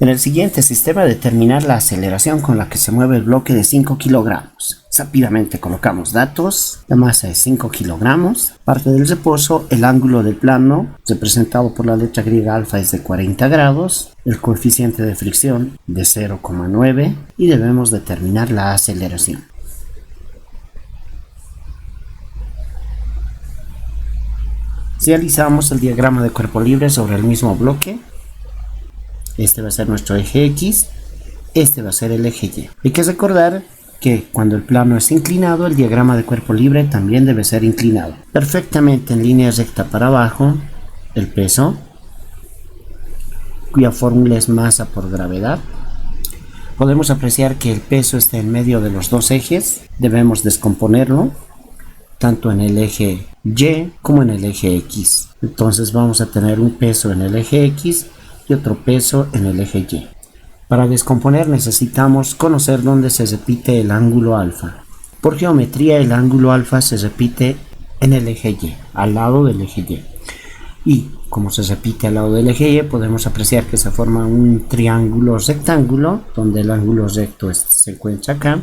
En el siguiente sistema, determinar la aceleración con la que se mueve el bloque de 5 kilogramos. Rápidamente colocamos datos. La masa es 5 kilogramos. Parte del reposo, el ángulo del plano, representado por la letra griega alfa, es de 40 grados. El coeficiente de fricción de 0,9 y debemos determinar la aceleración. Realizamos el diagrama de cuerpo libre sobre el mismo bloque. Este va a ser nuestro eje X, este va a ser el eje Y. Hay que recordar que cuando el plano es inclinado, el diagrama de cuerpo libre también debe ser inclinado. Perfectamente en línea recta para abajo, el peso, cuya fórmula es masa por gravedad. Podemos apreciar que el peso está en medio de los dos ejes. Debemos descomponerlo, tanto en el eje Y como en el eje X. Entonces vamos a tener un peso en el eje X y otro peso en el eje Y. Para descomponer necesitamos conocer dónde se repite el ángulo alfa. Por geometría, el ángulo alfa se repite en el eje Y, al lado del eje Y. Y como se repite al lado del eje Y, podemos apreciar que se forma un triángulo rectángulo, donde el ángulo recto se encuentra acá.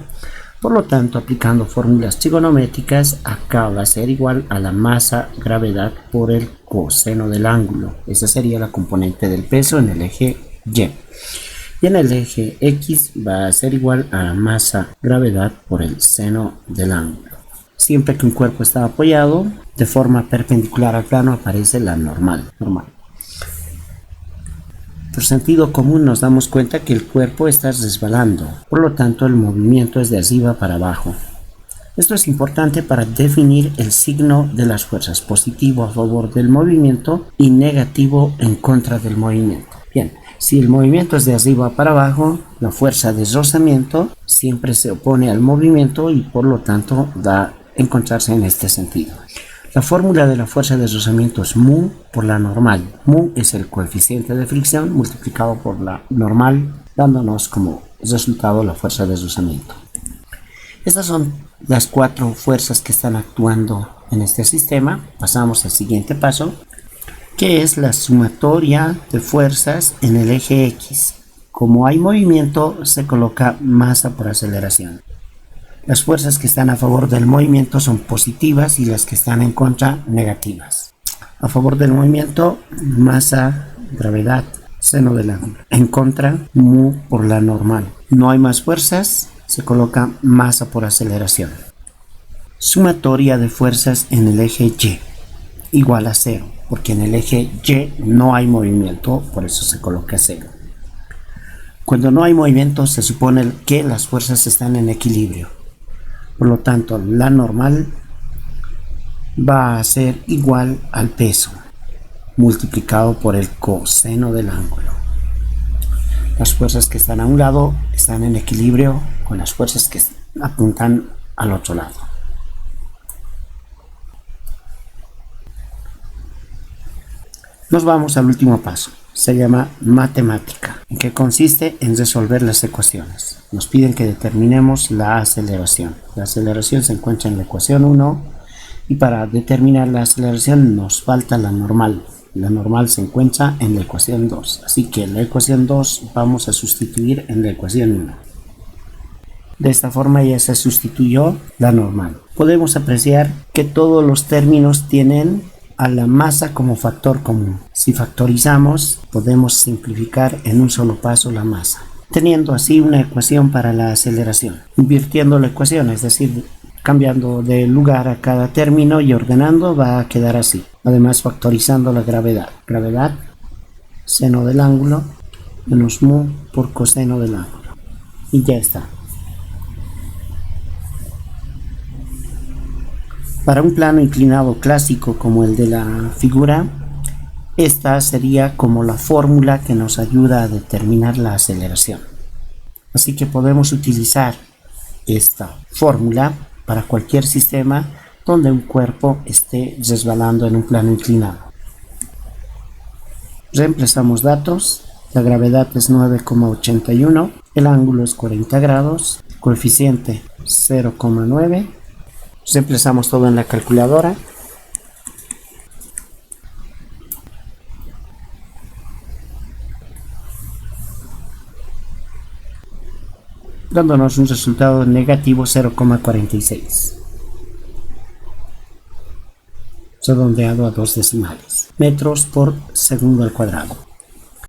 Por lo tanto, aplicando fórmulas trigonométricas, acá va a ser igual a la masa gravedad por el coseno del ángulo. Esa sería la componente del peso en el eje Y. Y en el eje X va a ser igual a la masa gravedad por el seno del ángulo. Siempre que un cuerpo está apoyado de forma perpendicular al plano, aparece la normal. Por sentido común nos damos cuenta que el cuerpo está resbalando, por lo tanto el movimiento es de arriba para abajo. Esto es importante para definir el signo de las fuerzas, positivo a favor del movimiento y negativo en contra del movimiento. Bien, si el movimiento es de arriba para abajo, la fuerza de rozamiento siempre se opone al movimiento y por lo tanto va a encontrarse en este sentido. La fórmula de la fuerza de rozamiento es mu por la normal. Mu es el coeficiente de fricción multiplicado por la normal, dándonos como resultado la fuerza de rozamiento. Estas son las 4 fuerzas que están actuando en este sistema. Pasamos al siguiente paso, que es la sumatoria de fuerzas en el eje X. Como hay movimiento, se coloca masa por aceleración. Las fuerzas que están a favor del movimiento son positivas y las que están en contra, negativas. A favor del movimiento, masa, gravedad, seno del ángulo. En contra, mu por la normal. No hay más fuerzas, se coloca masa por aceleración. Sumatoria de fuerzas en el eje Y igual a 0, porque en el eje Y no hay movimiento, por eso se coloca 0. Cuando no hay movimiento, se supone que las fuerzas están en equilibrio. Por lo tanto, la normal va a ser igual al peso multiplicado por el coseno del ángulo. Las fuerzas que están a un lado están en equilibrio con las fuerzas que apuntan al otro lado. Nos vamos al último paso. Se llama matemática, que consiste en resolver las ecuaciones. Nos piden que determinemos la aceleración. La aceleración se encuentra en la ecuación 1 y para determinar la aceleración nos falta la normal. La normal se encuentra en la ecuación 2, así que en la ecuación 2 vamos a sustituir en la ecuación 1. De esta forma ya se sustituyó la normal. Podemos apreciar que todos los términos tienen a la masa como factor común. Si factorizamos, podemos simplificar en un solo paso la masa, teniendo así una ecuación para la aceleración. Invirtiendo la ecuación, es decir, cambiando de lugar a cada término y ordenando, va a quedar así. Además, factorizando la gravedad. Gravedad, seno del ángulo, menos mu por coseno del ángulo. Y ya está. Para un plano inclinado clásico como el de la figura, esta sería como la fórmula que nos ayuda a determinar la aceleración. Así que podemos utilizar esta fórmula para cualquier sistema donde un cuerpo esté resbalando en un plano inclinado. Reemplazamos datos. La gravedad es 9,81, el ángulo es 40 grados, coeficiente 0,9. Reemplazamos todo en la calculadora. dándonos un resultado negativo 0,46. Redondeado a 2 decimales, metros por segundo al cuadrado.